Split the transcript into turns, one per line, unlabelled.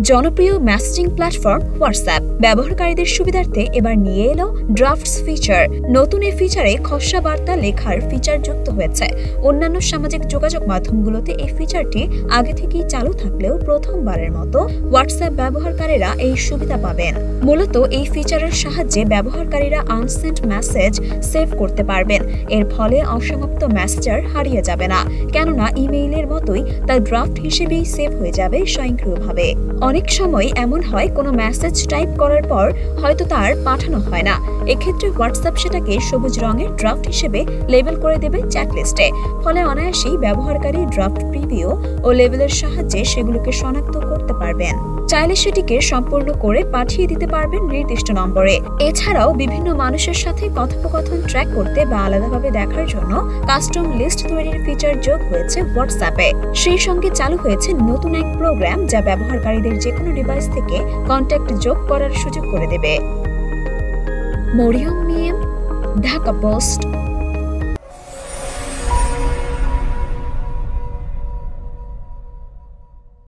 জনপ্রিয় messaging platform WhatsApp ব্যবহারকারীদের সুবিধার্থে এবার নিয়ে এলো ড্রাফটস ফিচার। নতুন এই ফিচারে খসড়া বার্তা লেখার ফিচার যুক্ত হয়েছে। অন্যান্য সামাজিক যোগাযোগ মাধ্যমগুলোতে এই ফিচারটি আগে থেকেই চালু থাকলেও প্রথমবারের মতো হোয়াটসঅ্যাপ ব্যবহারকারীরা এই সুবিধা পাবেন। মূলত এই ফিচারের সাহায্যে ব্যবহারকারীরা আনসেন্ট মেসেজ সেভ করতে পারবেন। এর ফলে অসমাপ্ত মেসেজ আর হারিয়ে যাবে না, কেননা ইমেইলের মতোই তা ড্রাফট হিসেবেই সেভ হয়ে যাবে স্বয়ংক্রিয়ভাবে। অনেক সময় এমন হয় কোনো মেসেজ টাইপ করার পর হয়তো তার পাঠানো হয় না। এক্ষেত্রে হোয়াটসঅ্যাপ সেটাকে সবুজ রঙের ড্রাফট হিসেবে লেবেল করে দেবে চ্যাটলিস্টে। ফলে অনায়াসেই ব্যবহারকারী ড্রাফট প্রিভিউ ও লেবেলের সাহায্যে সেগুলোকে শনাক্ত করতে পারবেন। চাইলে সেটিকে সম্পূর্ণ করে পাঠিয়ে দিতে পারবেন নির্দিষ্ট নম্বরে। এছাড়াও বিভিন্ন মানুষের সাথে কথোপকথন ট্র্যাক করতে বা আলাদাভাবে দেখার জন্য কাস্টম লিস্ট তৈরির ফিচার যোগ হয়েছে হোয়াটসঅ্যাপে। সেই সঙ্গে চালু হয়েছে নতুন এক প্রোগ্রাম যা ব্যবহারকারীদের যেকোনো ডিভাইস থেকে কন্ট্যাক্ট যোগ করার সুযোগ করে দেবে। মরিয়ম মিম, ঢাকা পোস্ট।